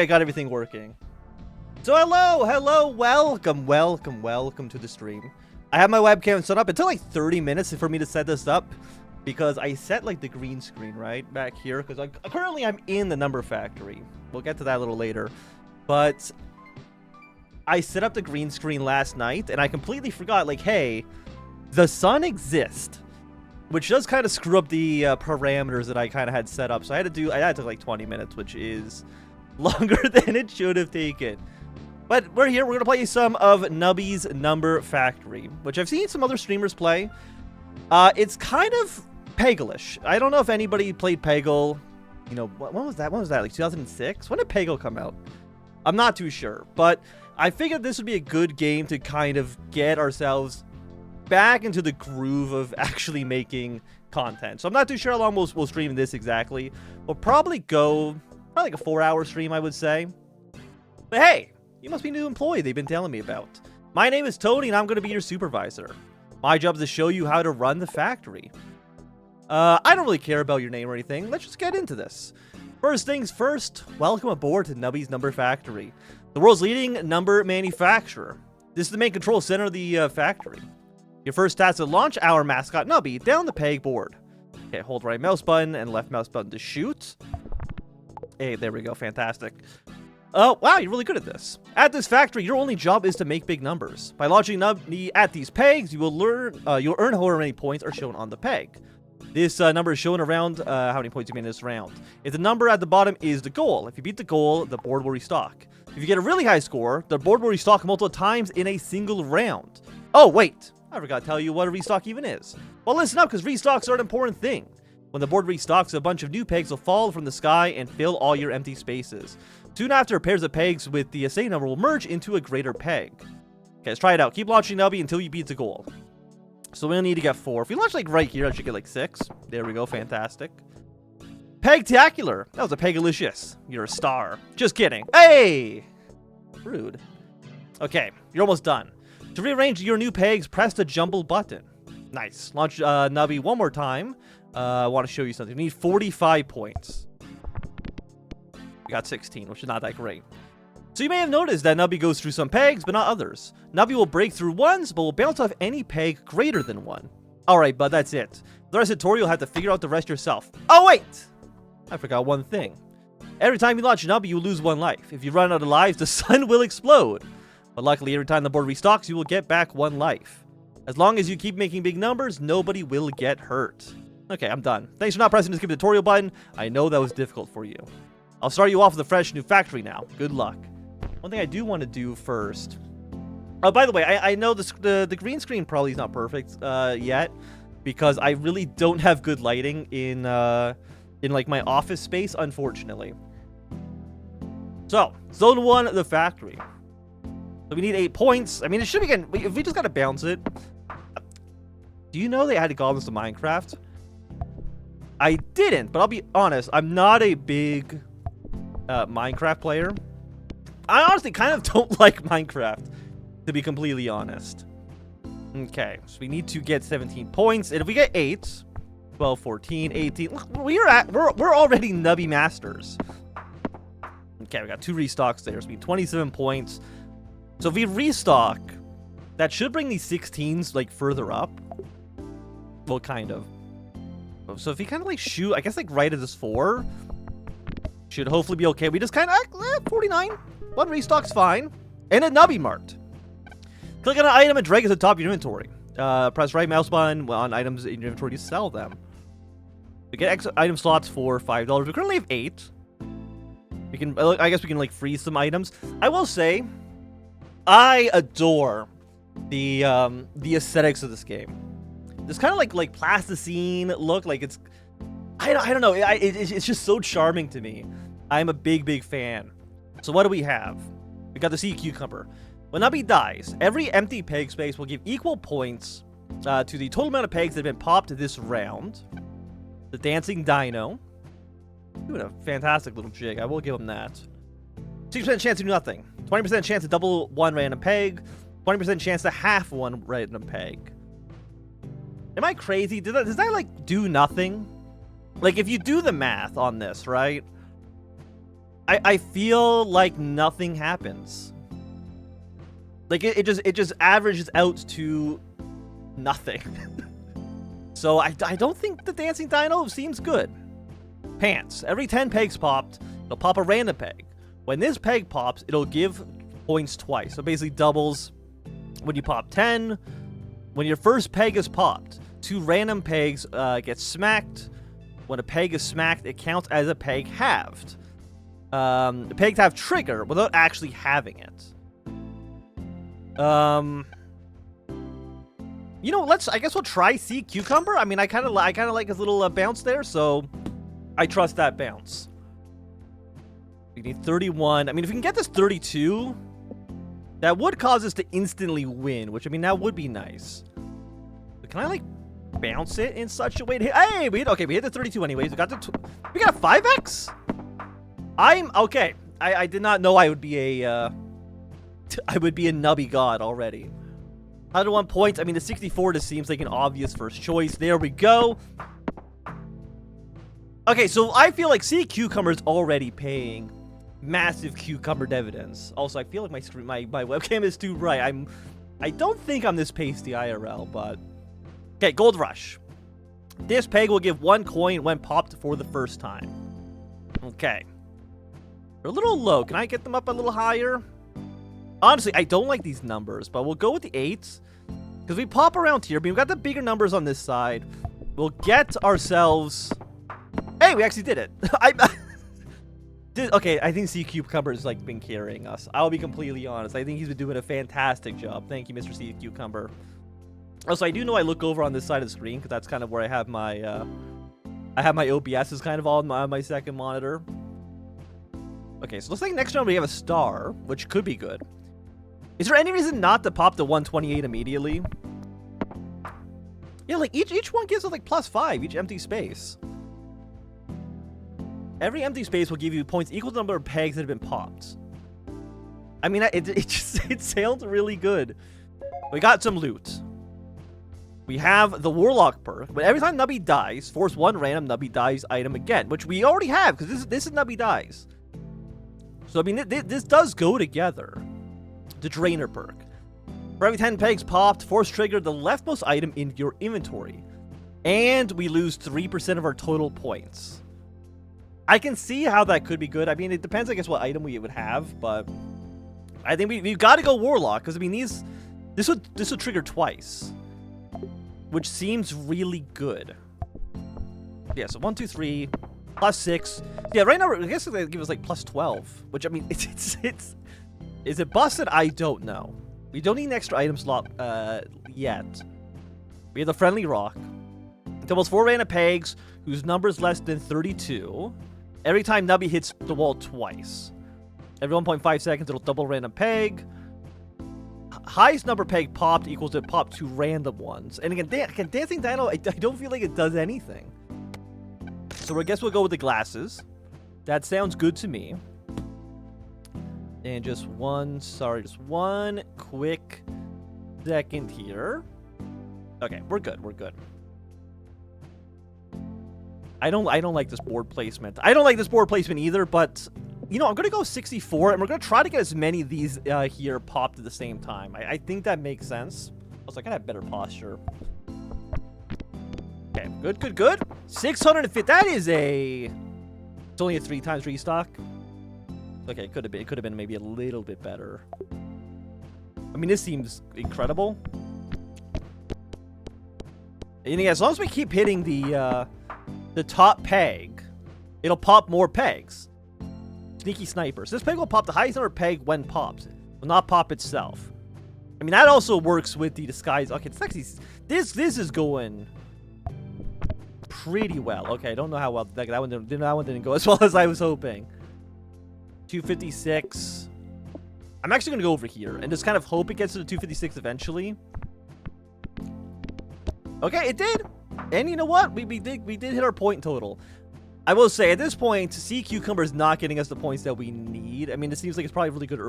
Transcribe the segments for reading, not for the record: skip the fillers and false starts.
I got everything working. So hello, welcome to the stream. I have my webcam set up. It took like 30 minutes for me to set this up because I set like the green screen right back here because currently I'm in the number factory. We'll get to that a little later. But I set up the green screen last night and I completely forgot, like, hey, the sun exists, which does kind of screw up the parameters that I kind of had set up. So I had to like 20 minutes, which is longer than it should have taken. But we're here. We're going to play some of Nubby's Number Factory, which I've seen some other streamers play. It's kind of Peggle-ish. I don't know if anybody played Peggle. You know, when was that? When was that? Like 2006? When did Peggle come out? I'm not too sure. But I figured this would be a good game to kind of get ourselves back into the groove of actually making content. So I'm not too sure how long we'll stream this exactly. We'll probably go like a 4-hour stream, I would say. But hey, you must be a new employee they've been telling me about. My name is Tony, and I'm going to be your supervisor. My job is to show you how to run the factory. I don't really care about your name or anything. Let's just get into this. First things first, welcome aboard to Nubby's Number Factory, the world's leading number manufacturer. This is the main control center of the factory. Your first task is to launch our mascot Nubby down the pegboard. Okay, hold right mouse button and left mouse button to shoot. Hey, there we go. Fantastic. Oh, wow, you're really good at this. At this factory, your only job is to make big numbers. By launching Nubby at these pegs, you'll earn however many points are shown on the peg. This number is shown around how many points you made in this round. If the number at the bottom is the goal, if you beat the goal, the board will restock. If you get a really high score, the board will restock multiple times in a single round. Oh, wait. I forgot to tell you what a restock even is. Well, listen up, because restocks are an important thing. When the board restocks, a bunch of new pegs will fall from the sky and fill all your empty spaces. Soon after, pairs of pegs with the same number will merge into a greater peg. Okay, let's try it out. Keep launching Nubby until you beat the goal. So we'll need to get 4. If you launch like right here, I should get like 6. There we go, fantastic. Pegtacular! That was a Pegalicious. You're a star. Just kidding. Hey! Rude. Okay, you're almost done. To rearrange your new pegs, press the jumble button. Nice. Launch Nubby one more time. I want to show you something. You need 45 points. We got 16, which is not that great. So you may have noticed that Nubby goes through some pegs, but not others. Nubby will break through ones, but will bounce off any peg greater than 1. Alright, but that's it. The rest of the tutorial, you'll have to figure out the rest yourself. Oh, wait! I forgot one thing. Every time you launch Nubby, you lose 1 life. If you run out of lives, the sun will explode. But luckily, every time the board restocks, you will get back 1 life. As long as you keep making big numbers, nobody will get hurt. Okay, I'm done. Thanks for not pressing the skip tutorial button. I know that was difficult for you. I'll start you off with a fresh new factory now. Good luck. One thing I do want to do first. Oh, by the way, I know the green screen probably is not perfect yet, because I really don't have good lighting in like my office space, unfortunately. So, zone 1, the factory. So we need 8 points. I mean, it should be getting, if we just gotta bounce it. Do you know they added goblins to Minecraft? I didn't, but I'll be honest, I'm not a big Minecraft player. I honestly kind of don't like Minecraft, to be completely honest. Okay, so we need to get 17 points, and if we get 8, 12, 14, 18, look, we're already Nubby masters. Okay, we got 2 restocks there, so we need 27 points. So if we restock, that should bring these 16s like further up. Well, kind of. So if you kind of like shoot, I guess like right at this 4, should hopefully be okay. We just kind of 49. 1 restock's fine. And a Nubby marked. Click on an item and drag it to the top of your inventory. Press right mouse button on items in your inventory to sell them. We get extra item slots for $5. We currently have 8. We can, I guess we can like freeze some items. I will say, I adore the aesthetics of this game. This kind of like plasticine look, like it's, I don't know, it's just so charming to me. I'm a big fan. So what do we have? We got the sea cucumber. When Nubby dies, every empty peg space will give equal points to the total amount of pegs that have been popped this round. The dancing dino. Doing a fantastic little jig, I will give him that. 60% chance to do nothing. 20% chance to double 1 random peg. 20% chance to half 1 random peg. Am I crazy? Does that like do nothing? Like if you do the math on this, right? I feel like nothing happens. Like it just averages out to nothing. So I don't think the dancing dino seems good. Pants. Every 10 pegs popped, it'll pop a random peg. When this peg pops, it'll give points twice. So basically doubles when you pop 10. When your first peg is popped, 2 random pegs get smacked. When a peg is smacked, it counts as a peg halved. The pegs have trigger without actually having it. You know, I guess we'll try Sea Cucumber. I mean, I kind of like his little bounce there, so I trust that bounce. We need 31. I mean, if we can get this 32, that would cause us to instantly win, which, I mean, that would be nice. But can I, like, bounce it in such a way to hit? Hey, we hit the 32 anyways. We got a 5x? Okay. I did not know I would be a Nubby god already. 101 points. I mean, the 64 just seems like an obvious first choice. There we go. Okay, so I feel like Sea Cucumber is already paying massive cucumber dividends. Also, I feel like my webcam is too bright. I don't think I'm this pasty IRL, but okay, Gold Rush. This peg will give 1 coin when popped for the first time. Okay. They're a little low. Can I get them up a little higher? Honestly, I don't like these numbers, but we'll go with the 8s. Because we pop around here, but we've got the bigger numbers on this side. We'll get ourselves... Hey, we actually did it. Okay, I think Sea Cucumber's like been carrying us. I'll be completely honest. I think he's been doing a fantastic job. Thank you, Mr. Sea Cucumber. Also, I do know I look over on this side of the screen because that's kind of where I have my OBS is kind of on my second monitor. Okay, so looks like next round we have a star, which could be good. Is there any reason not to pop the 128 immediately? Yeah, like each one gives us like +5, each empty space. Every empty space will give you points equal to the number of pegs that have been popped. I mean, it sounds really good. We got some loot. We have the Warlock perk, but every time Nubby dies, force 1 random Nubby dies item again, which we already have because this is Nubby dies. So I mean, this does go together. The Drainer perk. For every 10 pegs popped, force trigger the leftmost item in your inventory, and we lose 3% of our total points. I can see how that could be good. I mean, it depends, I guess, what item we would have, but I think we've got to go Warlock, because, I mean, this would trigger twice, which seems really good. Yeah, so 1, 2, 3, +6. Yeah, right now, I guess they give us, like, +12, which, I mean, is it busted? I don't know. We don't need an extra item slot, yet. We have the Friendly Rock. It doubles 4 random pegs, whose number is less than 32. Every time Nubby hits the wall twice. Every 1.5 seconds, it'll double random peg. Highest number peg popped equals it pop 2 random ones. And again, Dancing Dino, I don't feel like it does anything. So I guess we'll go with the glasses. That sounds good to me. And just one quick second here. Okay, we're good. I don't like this board placement. I don't like this board placement either, but you know, I'm gonna go 64, and we're gonna try to get as many of these here popped at the same time. I think that makes sense. Also, I gotta have better posture. Okay, good. 650. That is it's only a 3 times restock. Okay, it could have been maybe a little bit better. I mean, this seems incredible. And yeah, as long as we keep hitting the top peg, it'll pop more pegs. Sneaky snipers. This peg will pop the highest number of peg when popped. It will not pop itself. I mean, that also works with the disguise. Okay, it's actually this is going pretty well. Okay, I don't know how well that one didn't go as well as I was hoping. 256. I'm actually gonna go over here and just kind of hope it gets to the 256 eventually. Okay, it did. And you know what? We did hit our point total. I will say, at this point, Sea Cucumber is not getting us the points that we need. I mean, it seems like it's probably really good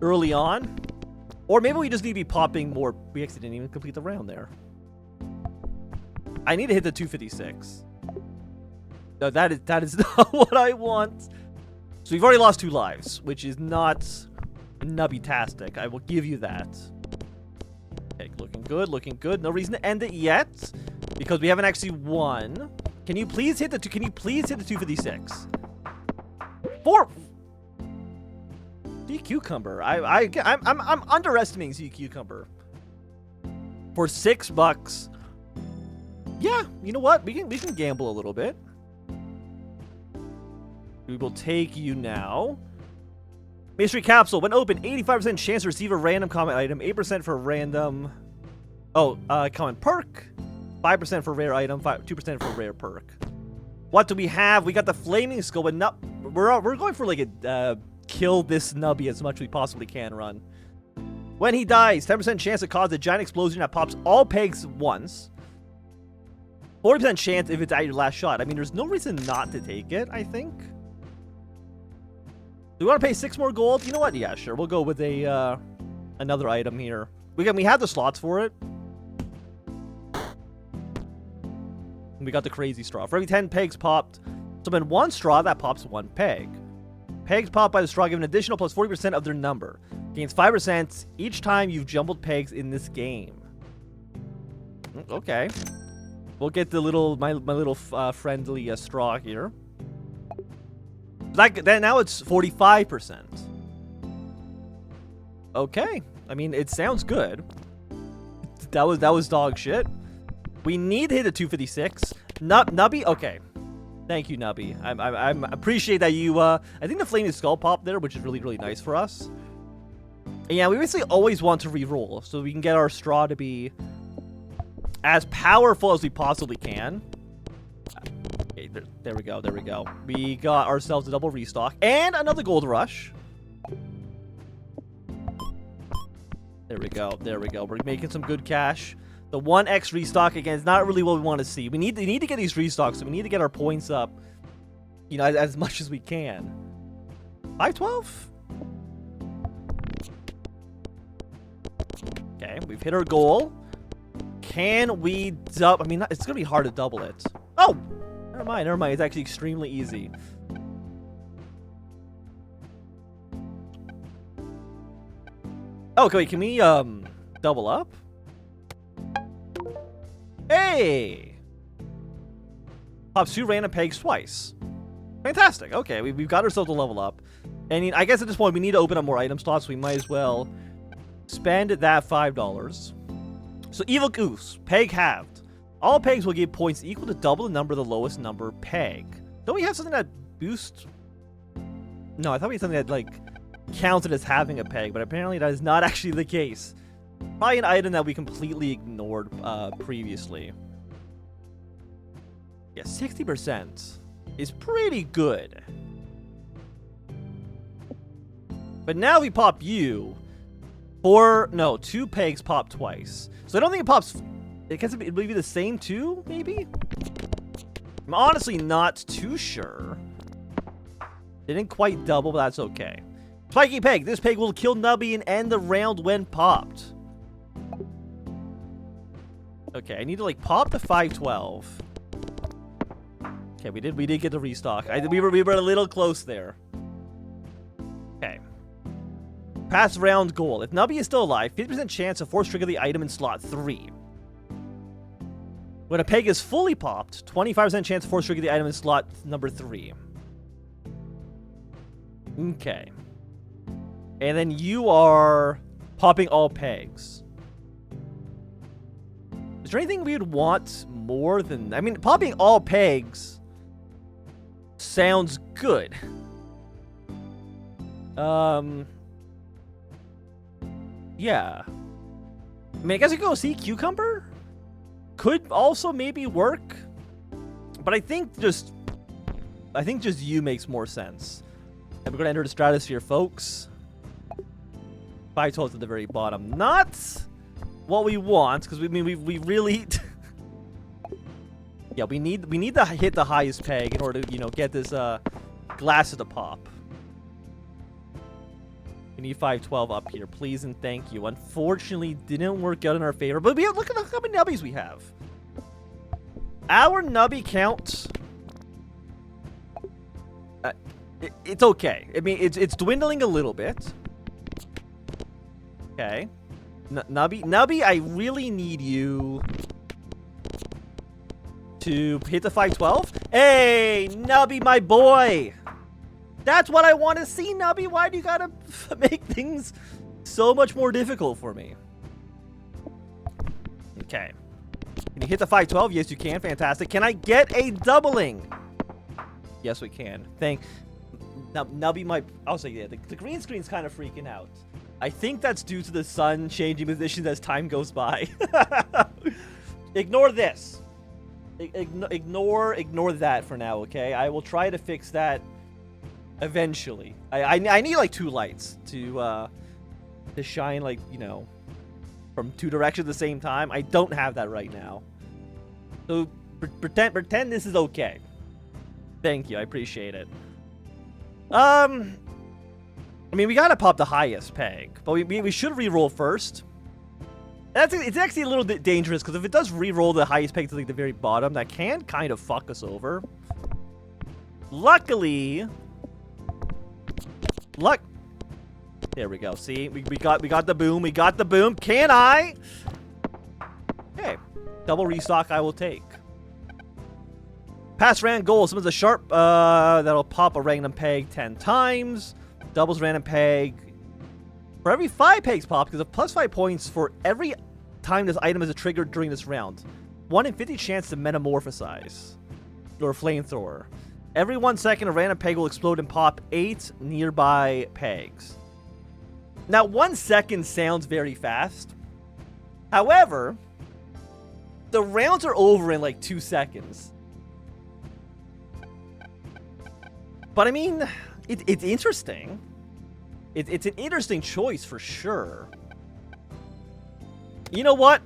early on. Or maybe we just need to be popping more. We actually didn't even complete the round there. I need to hit the 256. No, that is not what I want. So we've already lost 2 lives, which is not nubby-tastic. I will give you that. Okay, looking good, looking good. No reason to end it yet, because we haven't actually won. Can you please hit the 256? 4. Sea cucumber. I'm underestimating sea cucumber. For $6. Yeah, you know what? We can gamble a little bit. We will take you now. Mystery capsule. When open, 85% chance to receive a random common item, 8% for random. Oh, common perk. 5% for rare item, 2% for rare perk. What do we have? We got the flaming skull, but not. We're going for like a kill this nubby as much as we possibly can run. When he dies, 10% chance to cause a giant explosion that pops all pegs once. 40% chance if it's at your last shot. I mean, there's no reason not to take it, I think. Do we want to pay 6 more gold? You know what? Yeah, sure. We'll go with a another item here. We have the slots for it. We got the crazy straw. For every 10 pegs popped, so in 1 straw, that pops 1 peg. Pegs popped by the straw give an additional plus 40% of their number. Gains 5% each time you've jumbled pegs in this game. Okay. We'll get the little my little friendly straw here. Then now it's 45%. Okay. I mean, it sounds good. That was dog shit. We need to hit a 256. Nubby? Okay. Thank you, Nubby. I appreciate that you, I think the flaming skull popped there, which is really, really nice for us. And yeah, we basically always want to reroll, so we can get our straw to be as powerful as we possibly can. Okay, there we go, there we go. We got ourselves a double restock and another gold rush. There we go, there we go. We're making some good cash. The 1x restock, again, is not really what we want to see. We need to get these restocks, so we need to get our points up, you know, as much as we can. 512? Okay, we've hit our goal. Can we double? I mean, it's going to be hard to double it. Oh! Never mind, never mind. It's actually extremely easy. Oh, okay, can we, double up? Hey! Pops 2 random pegs twice. Fantastic. Okay, we've got ourselves a level up. And I guess at this point, we need to open up more item slots. We might as well spend that $5. So, Evil Goose. Peg halved. All pegs will give points equal to double the number of the lowest number peg. Don't we have something that boosts? No, I thought we had something that, like, counted as having a peg, but apparently that is not actually the case. Probably an item that we completely ignored previously. Yeah, 60% is pretty good. But now we pop you. 2 pegs pop twice. So I don't think it pops. I guess it would be the same 2, maybe? I'm honestly not too sure. Didn't quite double, but that's okay. Spiky peg. This peg will kill Nubby and end the round when popped. Okay, I need to like pop the 512. Okay, we did get the restock. We were a little close there. Okay. Pass round goal. If Nubby is still alive, 50% chance to force trigger the item in slot 3. When a peg is fully popped, 25% chance to force trigger the item in slot number 3. Okay. And then you are popping all pegs. Is there anything we would want more than... I mean, popping all pegs sounds good. Yeah. I mean, I guess I could go see Cucumber. Could also maybe work. But I think just you makes more sense. And we're going to enter the stratosphere, folks. 512 at the very bottom. Not what we want, because we really yeah, we need to hit the highest peg in order to, you know, get this glasses to pop. We need 512 up here, please and thank you. Unfortunately, didn't work out in our favor, but look at how many nubbies we have. Our nubby count It's okay. I mean, it's dwindling a little bit. Okay. Nubby, I really need you to hit the 512. Hey, Nubby, my boy. That's what I want to see, Nubby. Why do you gotta make things so much more difficult for me? Okay. Can you hit the 512? Yes, you can. Fantastic. Can I get a doubling? Yes, we can. Now, Nubby might... I'll say, yeah, the green screen's kind of freaking out. I think that's due to the sun changing positions as time goes by. Ignore this. Ignore that for now, okay? I will try to fix that eventually. I need, like, 2 lights to shine, like, you know, from 2 directions at the same time. I don't have that right now. So, pretend this is okay. Thank you. I appreciate it. I mean, we gotta pop the highest peg, but we should re-roll first. It's actually a little bit dangerous, because if it does re-roll the highest peg to like the very bottom, that can kind of fuck us over. Luckily... There we go. See? We got the boom. We got the boom. Can I? Okay. Double restock I will take. Pass random goal. Summons a sharp that'll pop a random peg 10 times. Doubles random peg. For every 5 pegs popped, because of plus 5 points for every time this item is triggered during this round. 1 in 50 chance to metamorphosize. Or flamethrower. Every 1 second, a random peg will explode and pop 8 nearby pegs. Now, 1 second sounds very fast. However, the rounds are over in like 2 seconds. But I mean, it's interesting. It's an interesting choice for sure. You know what?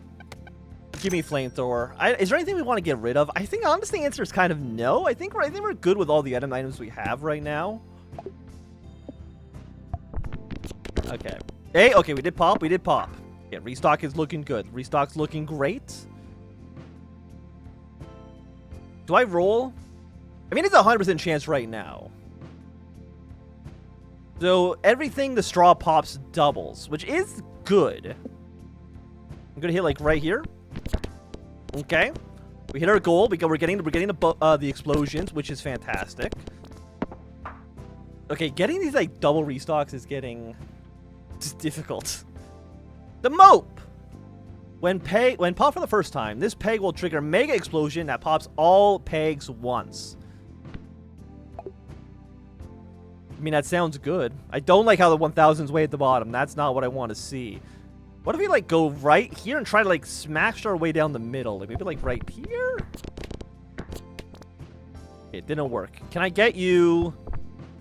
Give me flamethrower. Is there anything we want to get rid of? I think honestly the answer is kind of no. I think we're good with all the items we have right now. Okay. Hey, okay, we did pop. Yeah, restock is looking good. Restock's looking great. Do I roll? I mean, it's a 100% chance right now. So everything the straw pops doubles, which is good. I'm gonna hit like right here. Okay, we hit our goal because we're getting the explosions, which is fantastic. Okay, getting these like double restocks is getting just difficult. The mope. When popped for the first time, this peg will trigger mega explosion that pops all pegs once. I mean, that sounds good. I don't like how the 1000's way at the bottom. That's not what I want to see. What if we, like, go right here and try to, like, smash our way down the middle? Like, maybe, like, right here? It didn't work. Can I get you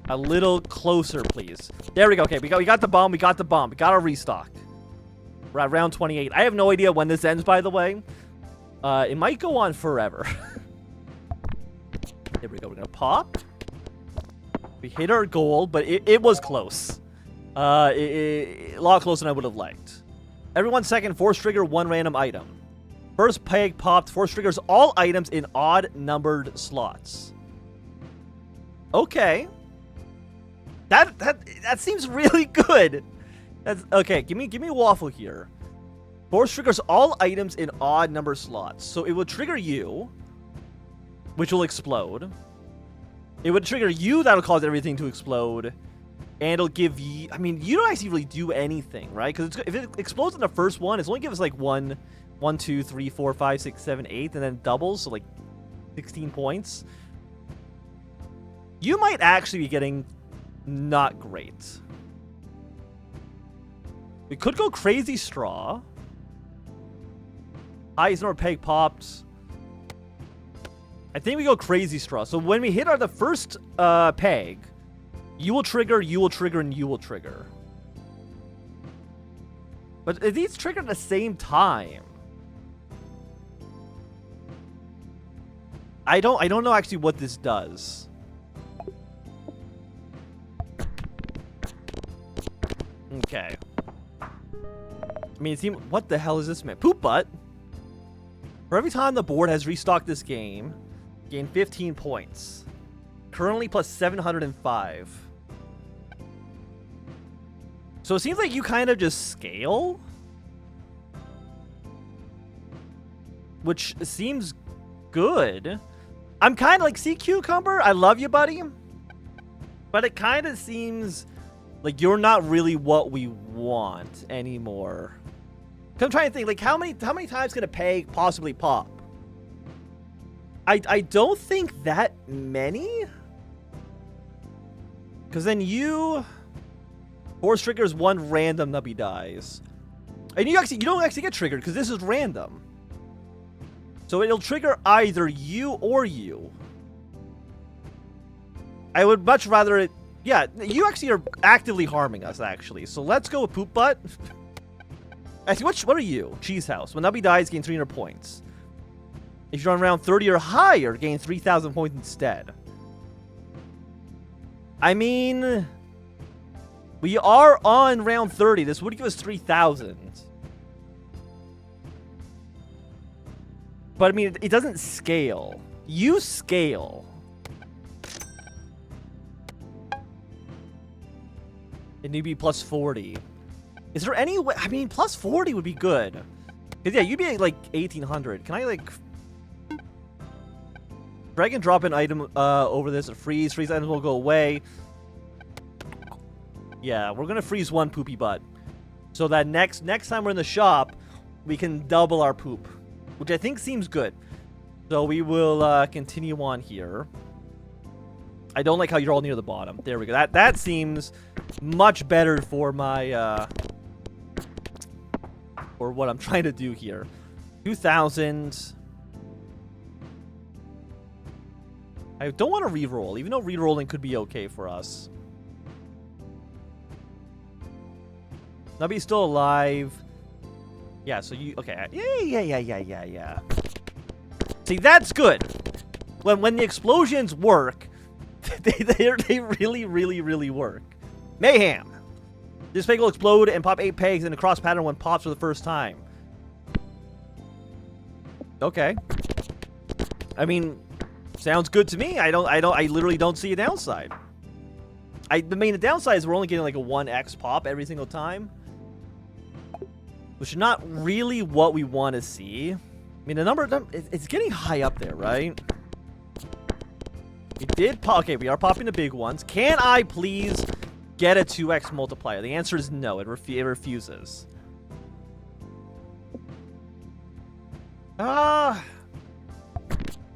a little closer, please? There we go. Okay, we got the bomb. We got our restock. We're at round 28. I have no idea when this ends, by the way. It might go on forever. There we go. We're gonna pop. We hit our goal, but it was close. A lot closer than I would have liked. Every 1 second, force trigger 1 random item. First peg popped, force triggers all items in odd-numbered slots. Okay. That seems really good. That's okay. Give me a waffle here. Force triggers all items in odd-numbered slots. So it will trigger you, which will explode. It would trigger you, that'll cause everything to explode. And it'll give you... I mean, you don't actually really do anything, right? Because if it explodes in the first one, it's only give us like 1, 2, 3, 4, 5, 6, 7, 8, and then doubles, so like 16 points. You might actually be getting not great. We could go crazy straw. Highest number peg popped. I think we go crazy straw. So when we hit the first peg, you will trigger, and you will trigger. But these trigger at the same time. I don't know actually what this does. Okay. I mean, it seems... What the hell is this, man? Poop butt? For every time the board has restocked this game, gain 15 points. Currently plus 705. So it seems like you kind of just scale. Which seems good. I'm kind of like, see, Cucumber, I love you, buddy. But it kind of seems like you're not really what we want anymore. 'Cause I'm trying to think, like, how many times can a peg possibly pop? I don't think that many. Because then you... Force triggers one random Nubby dies. And you don't actually get triggered because this is random. So it'll trigger either you or you. I would much rather it... Yeah, you actually are actively harming us, actually. So let's go with Poop Butt. Actually, what are you? Cheese House. When Nubby dies, gain 300 points. If you're on round 30 or higher, gain 3,000 points instead. I mean... We are on round 30. This would give us 3,000. But, I mean, it doesn't scale. You scale. And you'd be plus 40. Is there any way? I mean, plus 40 would be good. Cause yeah, you'd be like 1,800. Can I like drag and drop an item over this? Freeze items will go away. Yeah, we're gonna freeze one poopy butt, so that next time we're in the shop, we can double our poop, which I think seems good. So we will continue on here. I don't like how you're all near the bottom. There we go. That seems much better for my for what I'm trying to do here. 2,000. I don't want to reroll, even though rerolling could be okay for us. Nubby's still alive. Yeah, so you... Okay. Yeah. See, that's good. When the explosions work, they really work. Mayhem. This peg will explode and pop 8 pegs in a cross pattern when pops for the first time. Okay. I mean, sounds good to me. I literally don't see a downside. I mean, the downside is we're only getting like a 1x pop every single time, which is not really what we want to see. I mean, the number, it's getting high up there, right? We did pop. Okay, we are popping the big ones. Can I please get a 2x multiplier? The answer is no. It refuses. Yeah,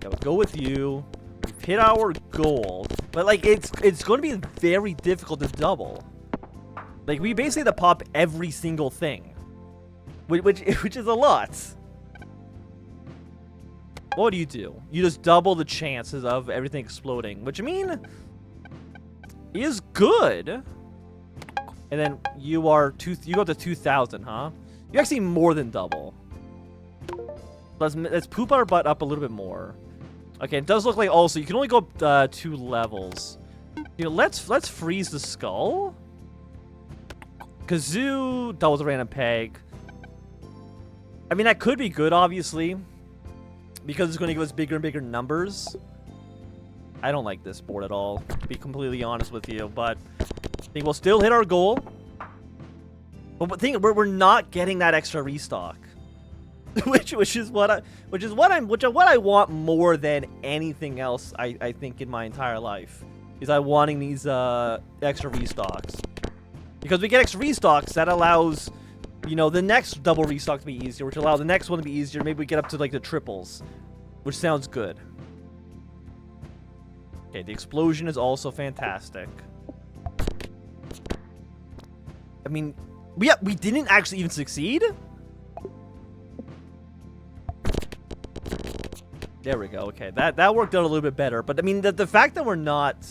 we'll go with you. We've hit our goal, but like it's going to be very difficult to double. Like we basically have to pop every single thing, which is a lot. What do? You just double the chances of everything exploding, which I mean is good. And then you go up to 2,000, huh? You actually more than double. Let's poop our butt up a little bit more. Okay, it does look like also you can only go up 2 levels. You know, let's freeze the skull. Kazoo doubles a random peg. I mean, that could be good, obviously, because it's going to give us bigger and bigger numbers. I don't like this board at all, to be completely honest with you, but I think we'll still hit our goal. But we're not getting that extra restock, which is what I want more than anything else. I think in my entire life is I wanting these extra restocks, because we get extra restocks that allows, you know, the next double restock to be easier, which allows the next one to be easier. Maybe we get up to like the triples, which sounds good. Okay, the explosion is also fantastic. I mean, we didn't actually even succeed. There we go. Okay, that worked out a little bit better. But I mean, the fact that we're not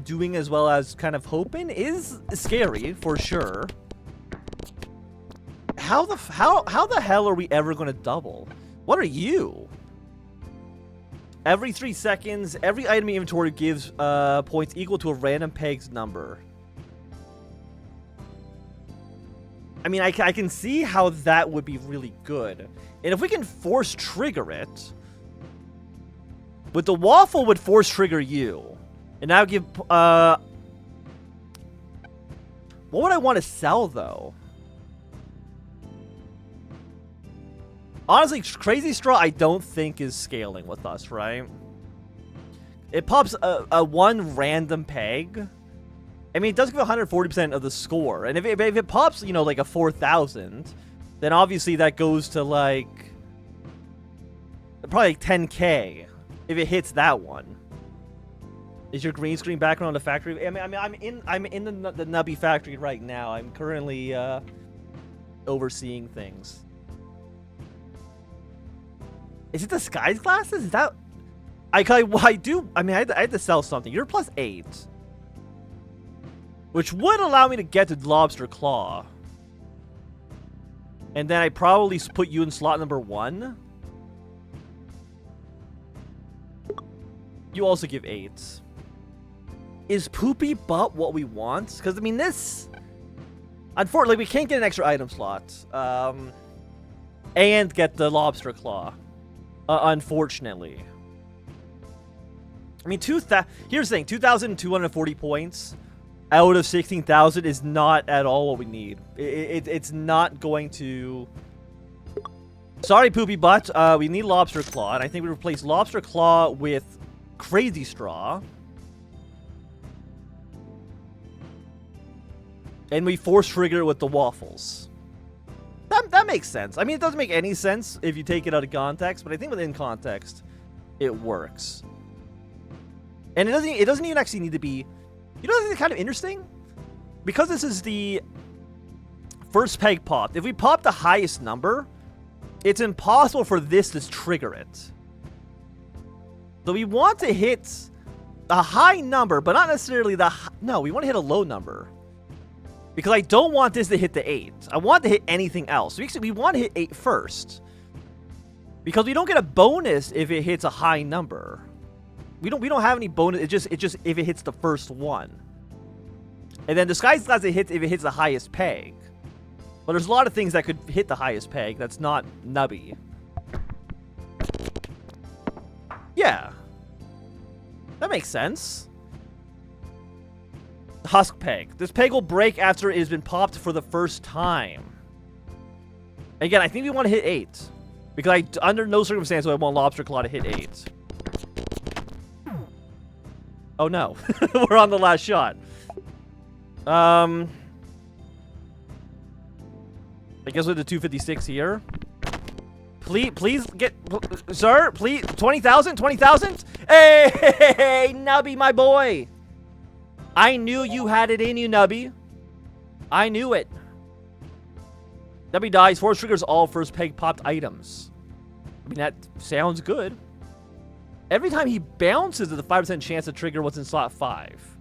doing as well as kind of hoping is scary for sure. How the hell are we ever going to double? What are you? Every 3 seconds, every item in inventory gives points equal to a random peg's number. I mean, I can see how that would be really good. And if we can force trigger it, With the waffle would force trigger you. And now give, what would I want to sell, though? Honestly, Crazy Straw I don't think is scaling with us, right? It pops a one random peg. I mean, it does give 140% of the score. And if it pops, you know, like a 4,000, then obviously that goes to, like, probably like 10K if it hits that one. Is your green screen background the factory? I mean, I'm in the Nubby factory right now. I'm currently overseeing things. Is it disguise glasses? Is that? I mean, I had to sell something. You're +8, which would allow me to get to lobster claw, and then I probably put you in slot number 1. You also give 8. Is poopy butt what we want? Because I mean, this, unfortunately, we can't get an extra item slot, and get the lobster claw. Unfortunately. I mean, here's the thing, 2,240 points out of 16,000 is not at all what we need. It's not going to... Sorry, poopy butt. We need lobster claw, and I think we replace lobster claw with Crazy Straw. And we force trigger it with the waffles. That makes sense. I mean, it doesn't make any sense if you take it out of context, but I think within context, it works. And it doesn't even actually need to be... You know what's kind of interesting? Because this is the first peg popped. If we pop the highest number, it's impossible for this to trigger it. So we want to hit a high number, but not necessarily the... No, we want to hit a low number. Because I don't want this to hit the 8. I want to hit anything else. So we want to hit 8 first. Because we don't get a bonus if it hits a high number. We don't have any bonus. It just if it hits the first one. And then disguise class if it hits the highest peg. But there's a lot of things that could hit the highest peg that's not Nubby. Yeah. That makes sense. Husk peg. This peg will break after it has been popped for the first time. Again, I think we want to hit 8. Because under no circumstance would I want lobster claw to hit 8. Oh no. We're on the last shot. I guess with the 256 here. Please get... Sir, please. 20,000? 20,000? Hey, Nubby, my boy. I knew you had it in you, Nubby. I knew it. Nubby dies. Force triggers all first peg popped items. I mean, that sounds good. Every time he bounces, there's a 5% chance to trigger what's in slot 5.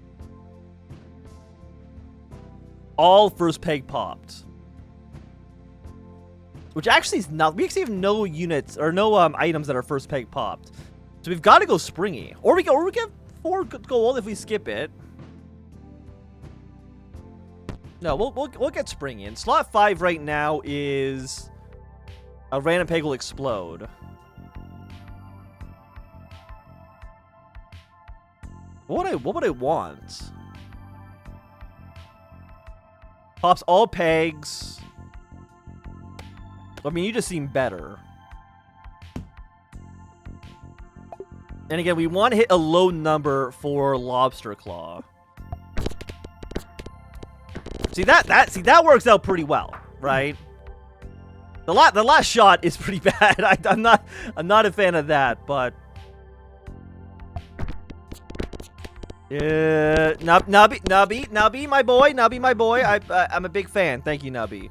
All first peg popped. Which actually is not... We actually have no units, or no items that are first peg popped. So we've got to go springy. Or we get 4 gold if we skip it. No, we'll get springy. And slot 5 right now is a random peg will explode. What would I want? Pops all pegs. I mean, you just seem better. And again, we want to hit a low number for lobster claw. See that works out pretty well, right? The last shot is pretty bad. I'm not a fan of that, but Nubby, my boy. I'm a big fan. Thank you, Nubby.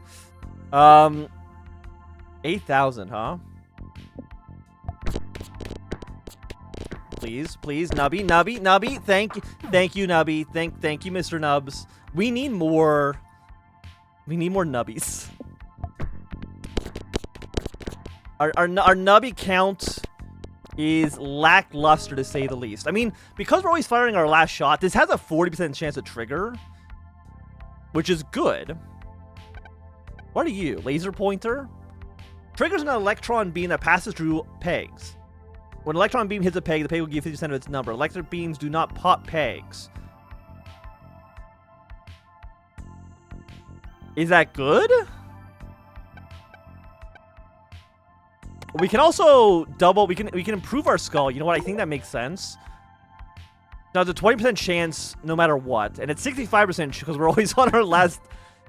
8,000, huh? Please, Nubby. Thank you, Nubby. Thank you, Mr. Nubs. We need more Nubbies. Our Nubby count is lackluster, to say the least. I mean, because we're always firing our last shot, this has a 40% chance to trigger, which is good. What are you? Laser pointer? Triggers an electron beam that passes through pegs. When an electron beam hits a peg, the peg will give 50% of its number. Electric beams do not pop pegs. Is that good? We can also double. We can improve our skull. You know what? I think that makes sense. Now it's a 20% chance no matter what, and it's 65% because we're always on our last.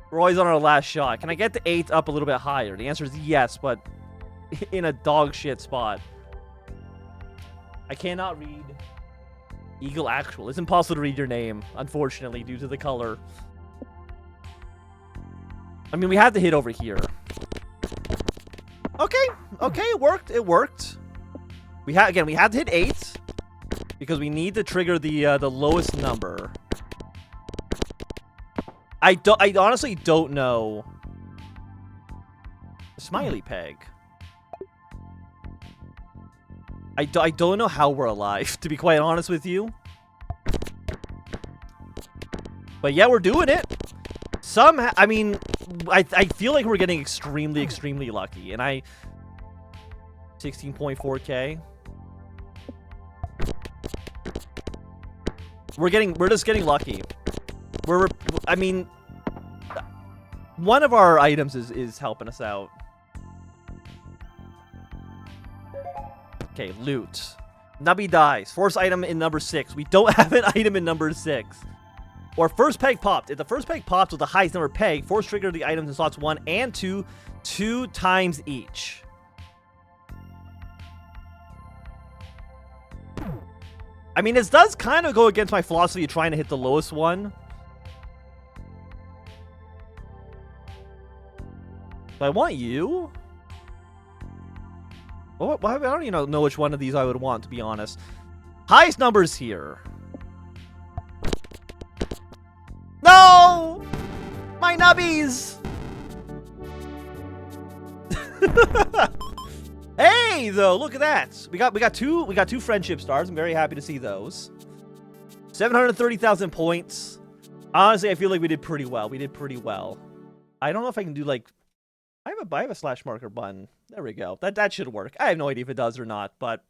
We're always on our last shot. Can I get the 8 up a little bit higher? The answer is yes, but in a dog shit spot. I cannot read Eagle Actual. It's impossible to read your name, unfortunately, due to the color. I mean, we had to hit over here. Okay, okay, it worked. It worked. We had to hit 8 because we need to trigger the lowest number. I honestly don't know. Smiley peg. I don't know how we're alive, to be quite honest with you. But yeah, we're doing it. I mean, I feel like we're getting extremely, extremely lucky. And 16.4K. We're just getting lucky. I mean, one of our items is helping us out. Okay, loot. Nubby dies. Force item in number 6. We don't have an item in number 6. Or first peg popped. If the first peg pops with the highest number peg, force trigger the items in slots 1 and 2 times each. I mean, this does kind of go against my philosophy of trying to hit the lowest one. But I want you. Well, I don't even know which one of these I would want, to be honest. Highest numbers here. No! My nubbies! Hey, though, look at that. We got two friendship stars. I'm very happy to see those. 730,000 points. Honestly, I feel like we did pretty well. We did pretty well. I don't know if I can do like I have a slash marker button. There we go. That should work. I have no idea if it does or not, but